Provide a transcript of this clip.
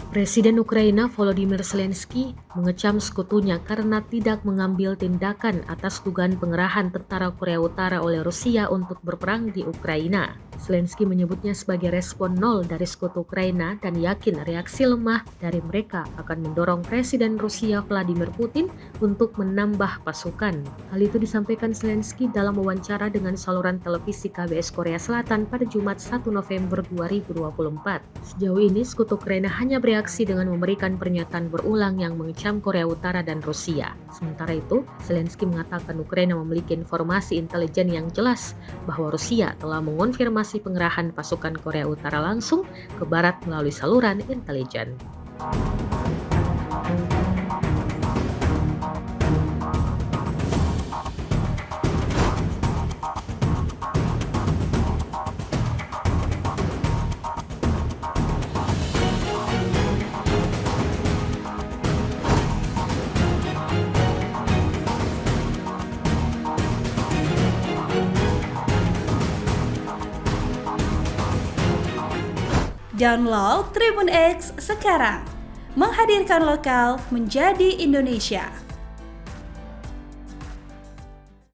Presiden Ukraina Volodymyr Zelensky mengecam sekutunya karena tidak mengambil tindakan atas dugaan pengerahan tentara Korea Utara oleh Rusia untuk berperang di Ukraina. Zelensky menyebutnya sebagai respon nol dari sekutu Ukraina dan yakin reaksi lemah dari mereka akan mendorong Presiden Rusia Vladimir Putin untuk menambah pasukan. Hal itu disampaikan Zelensky dalam wawancara dengan saluran televisi KBS Korea Selatan pada Jumat 1 November 2024. Sejauh ini, sekutu Ukraina hanya bereaksi dengan memberikan pernyataan berulang yang mengecam Korea Utara dan Rusia. Sementara itu, Zelensky mengatakan Ukraina memiliki informasi intelijen yang jelas bahwa Rusia telah mengonfirmasi pengerahan pasukan Korea Utara langsung ke barat melalui saluran intelijen. Download Tribun X sekarang, menghadirkan lokal menjadi Indonesia.